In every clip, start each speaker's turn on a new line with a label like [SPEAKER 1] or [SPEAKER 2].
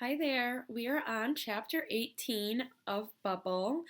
[SPEAKER 1] Hi there. We are on chapter 18 of Bubble.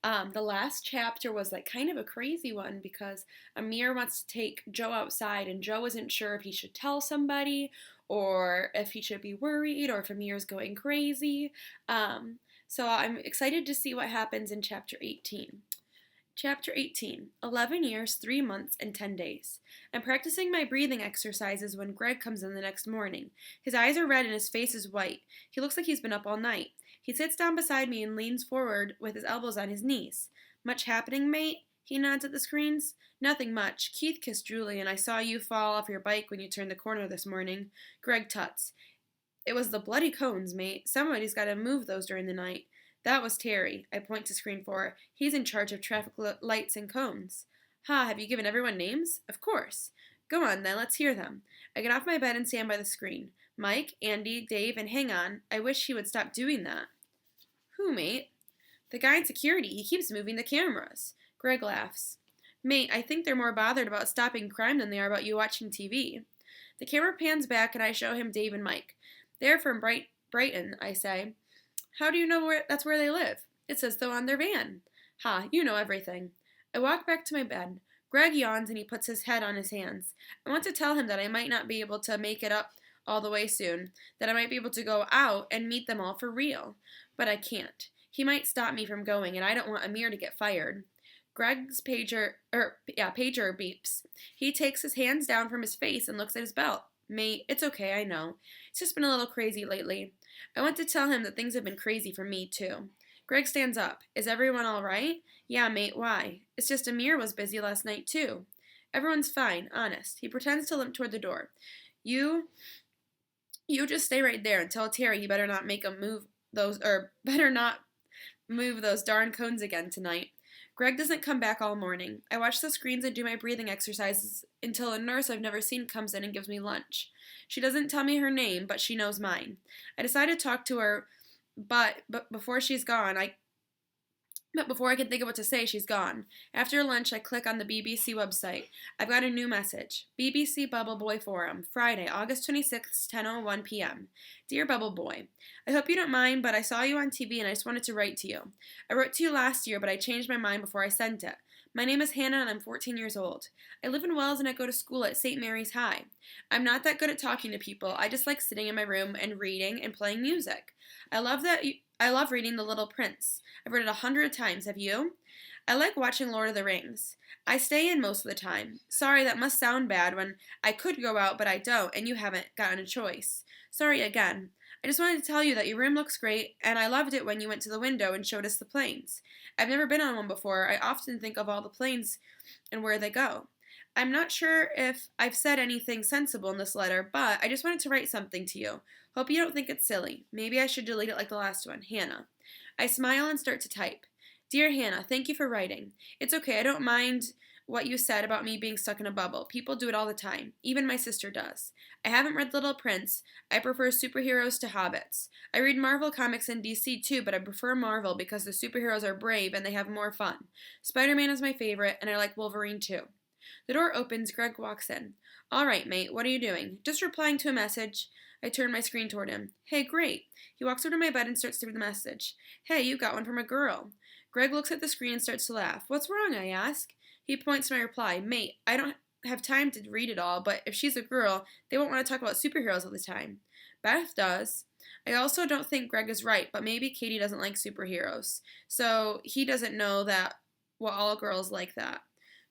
[SPEAKER 1] The last chapter was like kind of a crazy one because Amir wants to take Joe outside, and Joe isn't sure if he should tell somebody or if he should be worried or if Amir's going crazy. So I'm excited to see what happens in chapter 18. Chapter 18, 11 years, 3 months, and 10 days. I'm practicing my breathing exercises when Greg comes in the next morning. His eyes are red and his face is white. He looks like he's been up all night. He sits down beside me and leans forward with his elbows on his knees. Much happening, mate? He nods at the screens. Nothing much. Keith kissed Julie, and I saw you fall off your bike when you turned the corner this morning. Greg tuts. It was the bloody cones, mate. Somebody's got to move those during the night. That was Terry. I point to screen 4. He's in charge of traffic lights and cones. Ha, have you given everyone names? Of course. Go on then, let's hear them. I get off my bed and stand by the screen. Mike, Andy, Dave, and hang on. I wish he would stop doing that. Who, mate? The guy in security. He keeps moving the cameras. Greg laughs. Mate, I think they're more bothered about stopping crime than they are about you watching TV. The camera pans back and I show him Dave and Mike. They're from Brighton, I say. How do you know that's where they live? It says so on their van. Ha, you know everything. I walk back to my bed. Greg yawns and he puts his head on his hands. I want to tell him that I might not be able to make it up all the way soon, that I might be able to go out and meet them all for real. But I can't. He might stop me from going, and I don't want Amir to get fired. Greg's pager beeps. He takes his hands down from his face and looks at his belt. Mate, it's okay, I know. It's just been a little crazy lately. I want to tell him that things have been crazy for me, too. Greg stands up. Is everyone all right? Yeah, mate, why? It's just Amir was busy last night, too. Everyone's fine, honest. He pretends to limp toward the door. You just stay right there and tell Terry he better not make him move better not move those darn cones again tonight. Greg doesn't come back all morning. I watch the screens and do my breathing exercises until a nurse I've never seen comes in and gives me lunch. She doesn't tell me her name, but she knows mine. I decide to talk to her, but before I can think of what to say, she's gone. After lunch, I click on the BBC website. I've got a new message. BBC Bubble Boy Forum, Friday, August 26th, 10:01 p.m. Dear Bubble Boy, I hope you don't mind, but I saw you on TV and I just wanted to write to you. I wrote to you last year, but I changed my mind before I sent it. My name is Hannah and I'm 14 years old. I live in Wells and I go to school at St. Mary's High. I'm not that good at talking to people. I just like sitting in my room and reading and playing music. I love reading The Little Prince. I've read it 100 times. Have you? I like watching Lord of the Rings. I stay in most of the time. Sorry, that must sound bad when I could go out, but I don't, and you haven't gotten a choice. Sorry again. I just wanted to tell you that your room looks great, and I loved it when you went to the window and showed us the planes. I've never been on one before. I often think of all the planes and where they go. I'm not sure if I've said anything sensible in this letter, but I just wanted to write something to you. Hope you don't think it's silly. Maybe I should delete it like the last one. Hannah. I smile and start to type. Dear Hannah, thank you for writing. It's okay, I don't mind what you said about me being stuck in a bubble. People do it all the time. Even my sister does. I haven't read Little Prince. I prefer superheroes to hobbits. I read Marvel comics in DC too, but I prefer Marvel because the superheroes are brave and they have more fun. Spider-Man is my favorite, and I like Wolverine too. The door opens, Greg walks in. All right, mate, what are you doing? Just replying to a message. I turn my screen toward him. Hey, great. He walks over to my bed and starts to read the message. Hey, you got one from a girl. Greg looks at the screen and starts to laugh. What's wrong, I ask. He points to my reply. Mate, I don't have time to read it all, but if she's a girl, they won't want to talk about superheroes all the time. Beth does. I also don't think Greg is right, but maybe Katie doesn't like superheroes. So he doesn't know that, well, all girls like that.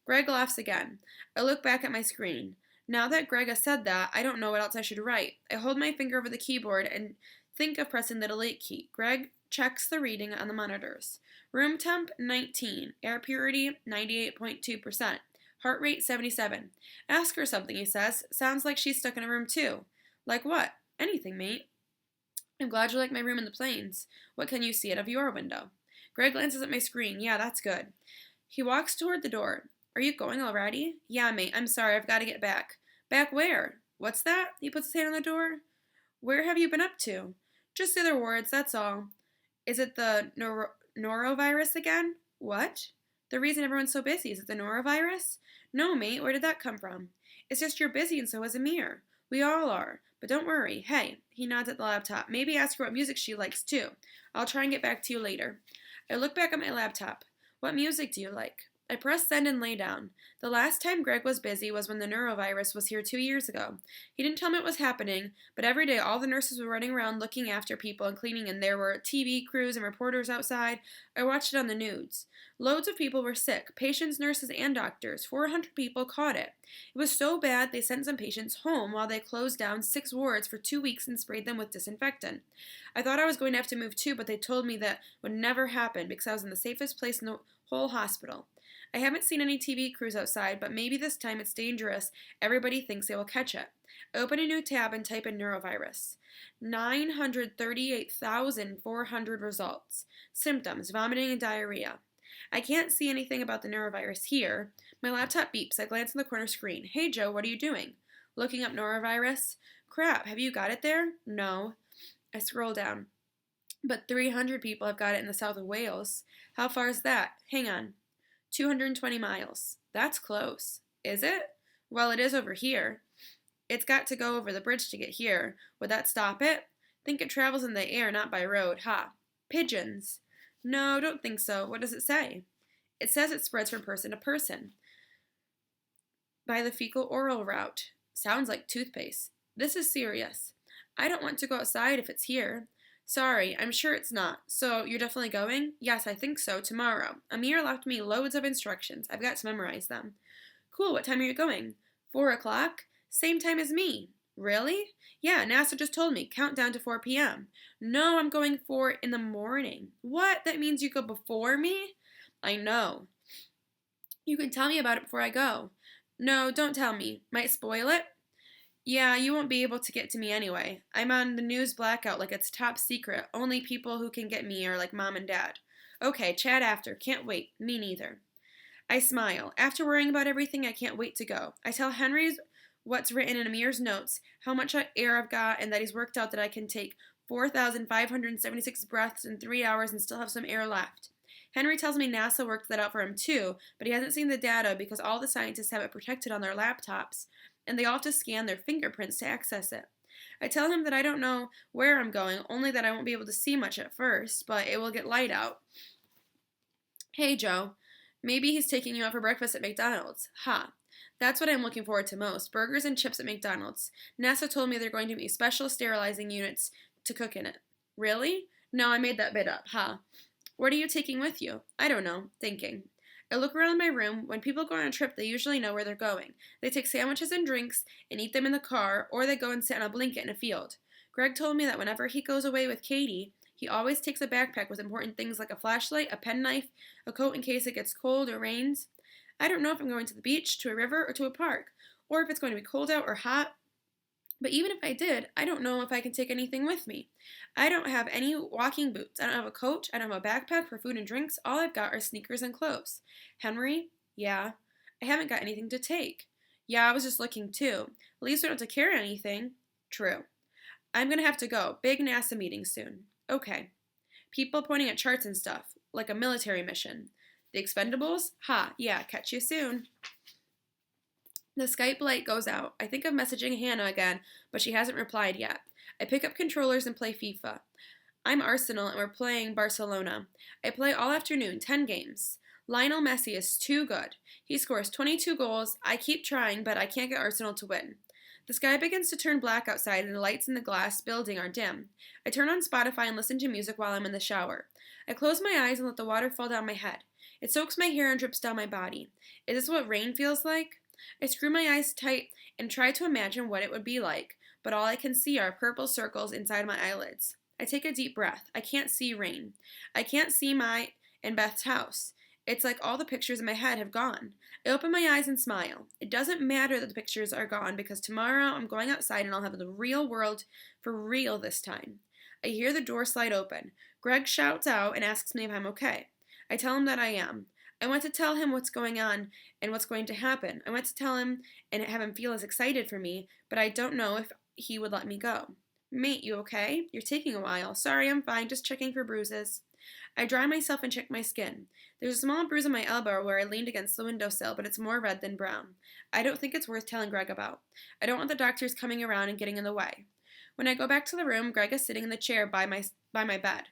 [SPEAKER 1] Greg laughs again. I look back at my screen. Now that Greg has said that, I don't know what else I should write. I hold my finger over the keyboard and think of pressing the delete key. Greg checks the reading on the monitors. Room temp 19, air purity 98.2%, heart rate 77. Ask her something, he says. Sounds like she's stuck in a room too. Like what? Anything, mate. I'm glad you like my room in the plains. What can you see out of your window? Greg glances at my screen. Yeah, that's good. He walks toward the door. Are you going already? Yeah, mate, I'm sorry, I've got to get back. Back where? What's that? He puts his hand on the door. Where have you been up to? Just the other words, that's all. Is it the norovirus again? What? The reason everyone's so busy, is it the norovirus? No, mate, where did that come from? It's just you're busy and so is Amir. We all are. But don't worry. Hey, he nods at the laptop. Maybe ask her what music she likes, too. I'll try and get back to you later. I look back at my laptop. What music do you like? I press send and lay down. The last time Greg was busy was when the neurovirus was here 2 years ago. He didn't tell me it was happening, but every day all the nurses were running around looking after people and cleaning, and there were TV crews and reporters outside. I watched it on the news. Loads of people were sick, patients, nurses, and doctors. 400 people caught it. It was so bad they sent some patients home while they closed down 6 wards for 2 weeks and sprayed them with disinfectant. I thought I was going to have to move too, but they told me that would never happen because I was in the safest place in the whole hospital. I haven't seen any TV crews outside, but maybe this time it's dangerous. Everybody thinks they will catch it. I open a new tab and type in neurovirus. 938,400 results. Symptoms: vomiting and diarrhea. I can't see anything about the neurovirus here. My laptop beeps. I glance on the corner screen. Hey Joe, what are you doing? Looking up neurovirus. Crap, have you got it there? No. I scroll down. But 300 people have got it in the south of Wales. How far is that? Hang on. 220 miles. That's close. Is it? Well, it is over here. It's got to go over the bridge to get here. Would that stop it? Think it travels in the air, not by road. Ha. Pigeons. No, don't think so. What does it say? It says it spreads from person to person by the fecal-oral route. Sounds like toothpaste. This is serious. I don't want to go outside if it's here. Sorry, I'm sure it's not. So, you're definitely going? Yes, I think so, tomorrow. Amir left me loads of instructions. I've got to memorize them. Cool, what time are you going? 4 o'clock? Same time as me. Really? Yeah, NASA just told me. Countdown to 4 p.m. No, I'm going 4 in the morning. What? That means you go before me? I know. You can tell me about it before I go. No, don't tell me. Might spoil it? Yeah, you won't be able to get to me anyway. I'm on the news blackout like it's top secret. Only people who can get me are like Mom and Dad. Okay, chat after. Can't wait. Me neither. I smile. After worrying about everything, I can't wait to go. I tell Henry what's written in Amir's notes, how much air I've got, and that he's worked out that I can take 4,576 breaths in 3 hours and still have some air left. Henry tells me NASA worked that out for him too, but he hasn't seen the data because all the scientists have it protected on their laptops, and they all have to scan their fingerprints to access it. I tell him that I don't know where I'm going, only that I won't be able to see much at first, but it will get light out. Hey, Joe. Maybe he's taking you out for breakfast at McDonald's. Ha. That's what I'm looking forward to most. Burgers and chips at McDonald's. NASA told me they're going to be special sterilizing units to cook in it. Really? No, I made that bit up. Ha. What are you taking with you? I don't know. Thinking. I look around my room. When people go on a trip, they usually know where they're going. They take sandwiches and drinks and eat them in the car, or they go and sit on a blanket in a field. Greg told me that whenever he goes away with Katie, he always takes a backpack with important things like a flashlight, a penknife, a coat in case it gets cold or rains. I don't know if I'm going to the beach, to a river, or to a park, or if it's going to be cold out or hot. But even if I did, I don't know if I can take anything with me. I don't have any walking boots. I don't have a coat. I don't have a backpack for food and drinks. All I've got are sneakers and clothes. Henry? Yeah. I haven't got anything to take. Yeah, I was just looking too. At least we don't have to carry anything. True. I'm going to have to go. Big NASA meeting soon. Okay. People pointing at charts and stuff, like a military mission. The Expendables? Ha, yeah, catch you soon. The Skype light goes out. I think of messaging Hannah again, but she hasn't replied yet. I pick up controllers and play FIFA. I'm Arsenal and we're playing Barcelona. I play all afternoon, 10 games. Lionel Messi is too good. He scores 22 goals. I keep trying, but I can't get Arsenal to win. The sky begins to turn black outside and the lights in the glass building are dim. I turn on Spotify and listen to music while I'm in the shower. I close my eyes and let the water fall down my head. It soaks my hair and drips down my body. Is this what rain feels like? I screw my eyes tight and try to imagine what it would be like, but all I can see are purple circles inside my eyelids. I take a deep breath. I can't see rain. I can't see my and Beth's house. It's like all the pictures in my head have gone. I open my eyes and smile. It doesn't matter that the pictures are gone because tomorrow I'm going outside and I'll have the real world for real this time. I hear the door slide open. Greg shouts out and asks me if I'm okay. I tell him that I am. I want to tell him what's going on and what's going to happen. I want to tell him and have him feel as excited for me, but I don't know if he would let me go. Mate, you okay? You're taking a while. Sorry, I'm fine, just checking for bruises. I dry myself and check my skin. There's a small bruise on my elbow where I leaned against the windowsill, but it's more red than brown. I don't think it's worth telling Greg about. I don't want the doctors coming around and getting in the way. When I go back to the room, Greg is sitting in the chair by my bed.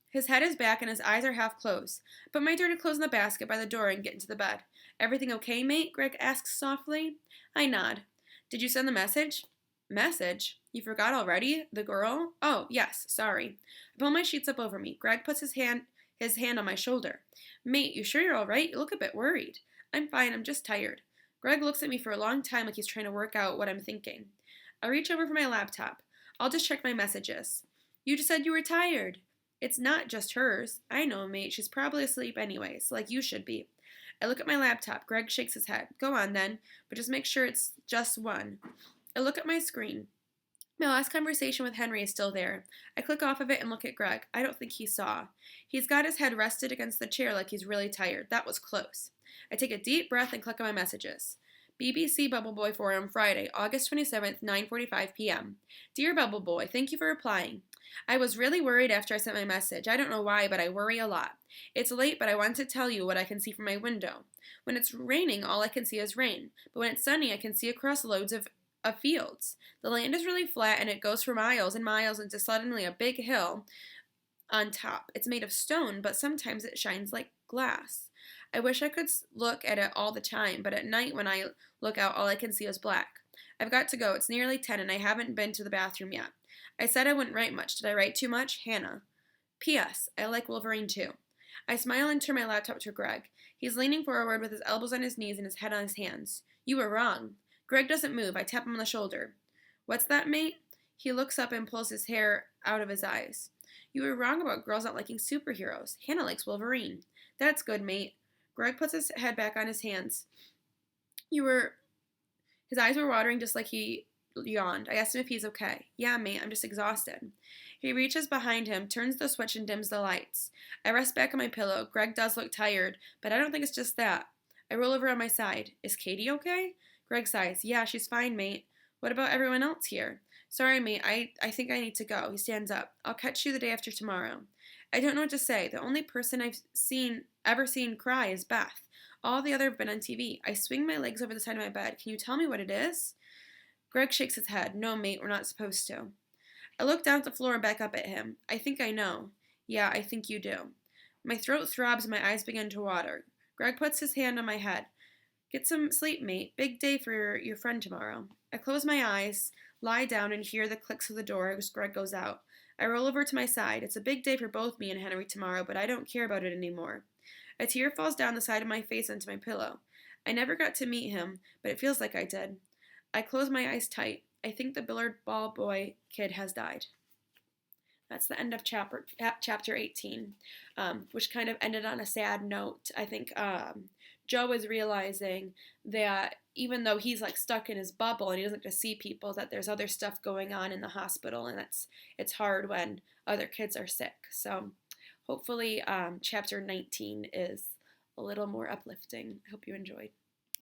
[SPEAKER 1] His head is back and his eyes are half closed. I put my dirty clothes in the basket by the door and get into the bed. Everything okay, mate? Greg asks softly. I nod. Did you send the message? Message? You forgot already? The girl? Oh, yes, sorry. I pull my sheets up over me. Greg puts his hand on my shoulder. Mate, you sure you're all right? You look a bit worried. I'm fine, I'm just tired. Greg looks at me for a long time like he's trying to work out what I'm thinking. I reach over for my laptop. I'll just check my messages. You just said you were tired. It's not just hers. I know, mate. She's probably asleep anyways, like you should be. I look at my laptop. Greg shakes his head. Go on then, but just make sure it's just one. I look at my screen. My last conversation with Henry is still there. I click off of it and look at Greg. I don't think he saw. He's got his head rested against the chair like he's really tired. That was close. I take a deep breath and click on my messages. BBC Bubble Boy Forum, Friday, August 27th, 9:45 p.m. Dear Bubble Boy, thank you for replying. I was really worried after I sent my message. I don't know why, but I worry a lot. It's late, but I want to tell you what I can see from my window. When it's raining, all I can see is rain. But when it's sunny, I can see across loads of fields. The land is really flat, and it goes for miles and miles into suddenly a big hill on top. It's made of stone, but sometimes it shines like glass. I wish I could look at it all the time, but at night when I look out, all I can see is black. I've got to go. It's nearly 10, and I haven't been to the bathroom yet. I said I wouldn't write much. Did I write too much? Hannah. P.S. I like Wolverine too. I smile and turn my laptop to Greg. He's leaning forward with his elbows on his knees and his head on his hands. You were wrong. Greg doesn't move. I tap him on the shoulder. What's that, mate? He looks up and pulls his hair out of his eyes. You were wrong about girls not liking superheroes. Hannah likes Wolverine. That's good, mate. Greg puts his head back on his hands. His eyes were watering just like he yawned. I asked him if he's okay. Yeah, mate, I'm just exhausted. He reaches behind him, turns the switch, and dims the lights. I rest back on my pillow. Greg does look tired, but I don't think it's just that. I roll over on my side. Is Katie okay? Greg sighs. Yeah, she's fine, mate. What about everyone else here? Sorry, mate, I think I need to go. He stands up. I'll catch you the day after tomorrow. I don't know what to say. The only person I've ever seen cry is Beth. All the other have been on TV. I swing my legs over the side of my bed. Can you tell me what it is? Greg shakes his head. No, mate, we're not supposed to. I look down at the floor and back up at him. I think I know. Yeah, I think you do. My throat throbs and my eyes begin to water. Greg puts his hand on my head. Get some sleep, mate. Big day for your friend tomorrow. I close my eyes, lie down, and hear the clicks of the door as Greg goes out. I roll over to my side. It's a big day for both me and Henry tomorrow, but I don't care about it anymore. A tear falls down the side of my face onto my pillow. I never got to meet him, but it feels like I did. I close my eyes tight. I think the Billard Ball Boy kid has died. That's the end of chapter 18, which kind of ended on a sad note. I think Joe is realizing that even though he's like stuck in his bubble and he doesn't get to see people, that there's other stuff going on in the hospital, and it's hard when other kids are sick. So hopefully chapter 19 is a little more uplifting. I hope you enjoyed.